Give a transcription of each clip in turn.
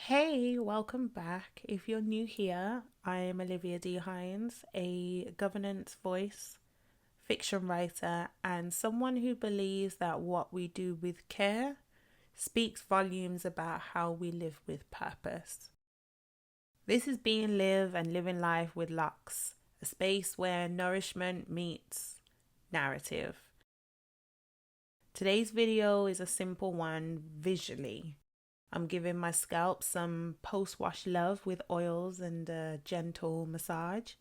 Hey, welcome back. If you're new here, I am Olivia Hinds, a governance voice, fiction writer, and someone who believes that what we do with care speaks volumes about how we live with purpose. This is Being Live and Living Life with Locs, a space where nourishment meets narrative. Today's video is a simple one visually. I'm giving my scalp some post-wash love with oils and a gentle massage.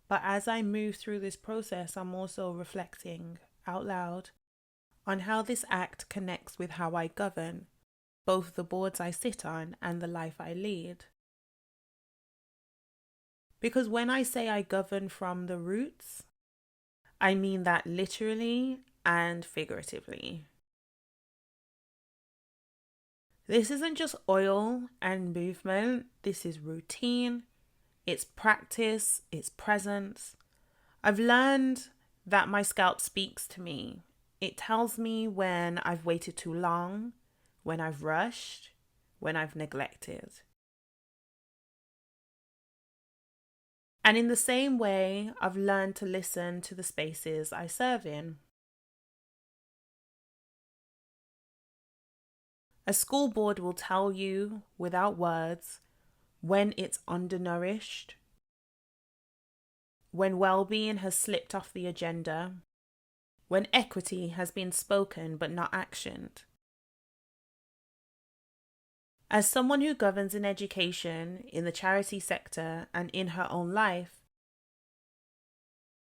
But as I move through this process, I'm also reflecting out loud on how this act connects with how I govern, both the boards I sit on and the life I lead. Because when I say I govern from the roots, I mean that literally and figuratively. This isn't just oil and movement, this is routine, it's practice, it's presence. I've learned that my scalp speaks to me. It tells me when I've waited too long, when I've rushed, when I've neglected. And in the same way, I've learned to listen to the spaces I serve in. A school board will tell you, without words, when it's undernourished, when well-being has slipped off the agenda, when equity has been spoken but not actioned. As someone who governs in education, in the charity sector, and in her own life,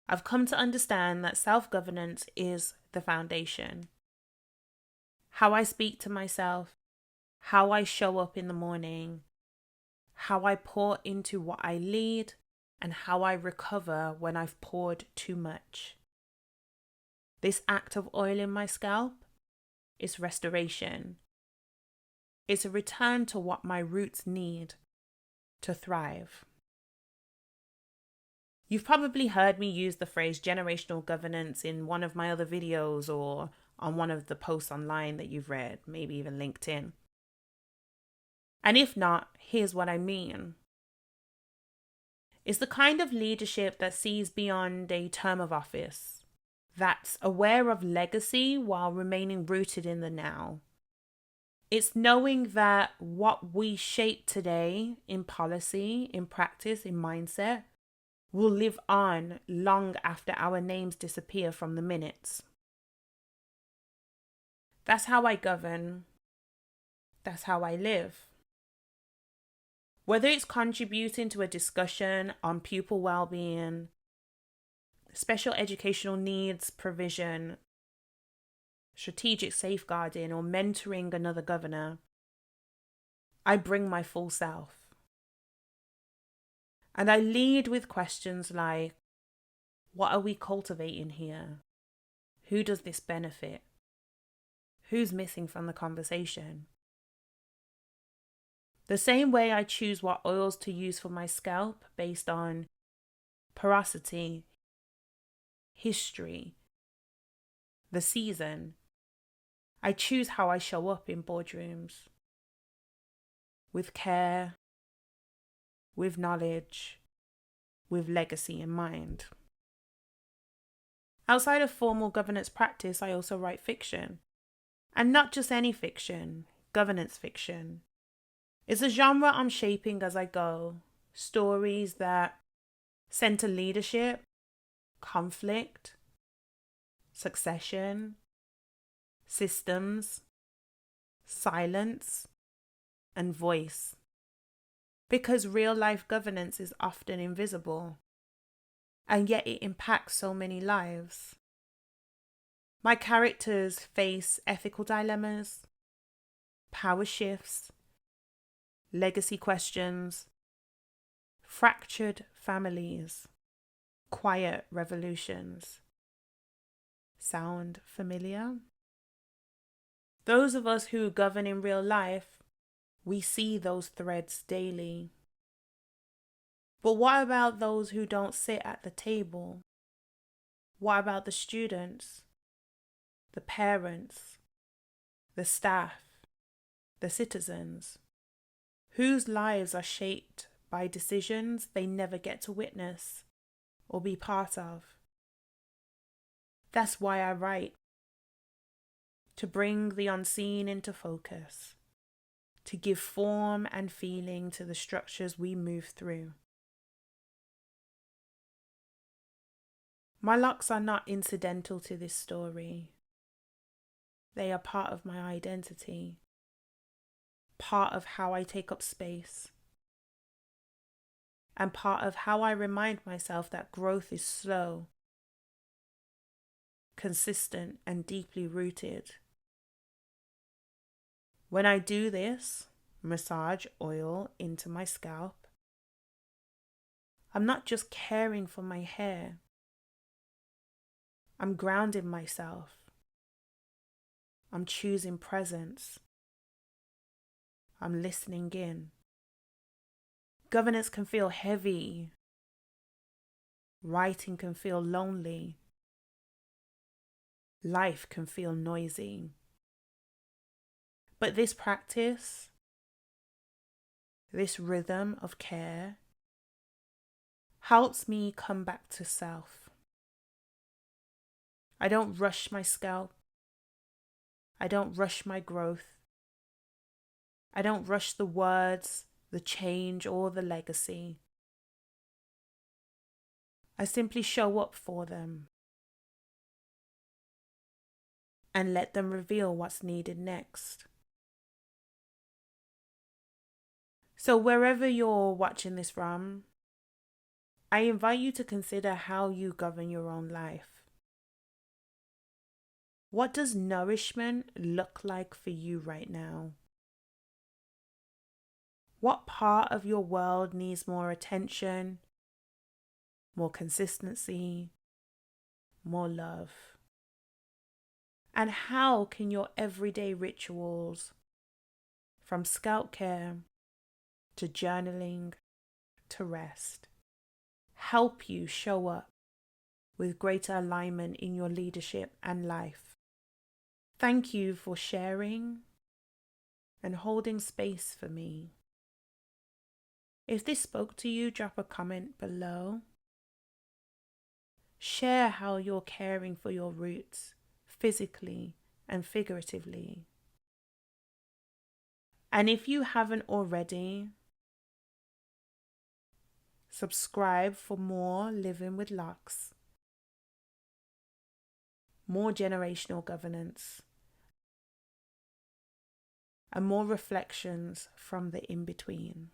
I've come to understand that self-governance is the foundation. How I speak to myself, how I show up in the morning, how I pour into what I lead, and how I recover when I've poured too much. This act of oiling my scalp is restoration. It's a return to what my roots need to thrive. You've probably heard me use the phrase generational governance in one of my other videos or on one of the posts online that you've read, maybe even LinkedIn. And if not, here's what I mean. It's the kind of leadership that sees beyond a term of office, that's aware of legacy while remaining rooted in the now. It's knowing that what we shape today in policy, in practice, in mindset, will live on long after our names disappear from the minutes. That's how I govern. That's how I live. Whether it's contributing to a discussion on pupil well-being, special educational needs provision, strategic safeguarding, or mentoring another governor, I bring my full self. And I lead with questions like, what are we cultivating here? Who does this benefit? Who's missing from the conversation? The same way I choose what oils to use for my scalp based on porosity, history, the season, I choose how I show up in boardrooms. With care, with knowledge, with legacy in mind. Outside of formal governance practice, I also write fiction. And not just any fiction, governance fiction. It's a genre I'm shaping as I go. Stories that center leadership, conflict, succession, systems, silence, and voice. Because real life governance is often invisible, and yet it impacts so many lives. My characters face ethical dilemmas, power shifts, legacy questions, fractured families, quiet revolutions. Sound familiar? Those of us who govern in real life, we see those threads daily. But what about those who don't sit at the table? What about the students, the parents, the staff, the citizens? whose lives are shaped by decisions they never get to witness or be part of. That's why I write, to bring the unseen into focus, to give form and feeling to the structures we move through. My Locs are not incidental to this story. They are part of my identity, part of how I take up space, and part of how I remind myself that growth is slow, consistent, and deeply rooted. When I do this, massage oil into my scalp, I'm not just caring for my hair. I'm grounding myself. I'm choosing presence. I'm listening in. Governance can feel heavy. Writing can feel lonely. Life can feel noisy. But this practice, this rhythm of care, helps me come back to self. I don't rush my scalp. I don't rush my growth. I don't rush the words, the change, or the legacy. I simply show up for them and let them reveal what's needed next. So wherever you're watching this from, I invite you to consider how you govern your own life. What does nourishment look like for you right now? What part of your world needs more attention, more consistency, more love? And how can your everyday rituals, from scalp care to journaling to rest, help you show up with greater alignment in your leadership and life? Thank you for sharing and holding space for me. If this spoke to you, drop a comment below. Share how you're caring for your roots, physically and figuratively. And if you haven't already, subscribe for more Living with Locs, more generational governance, and more reflections from the in-between.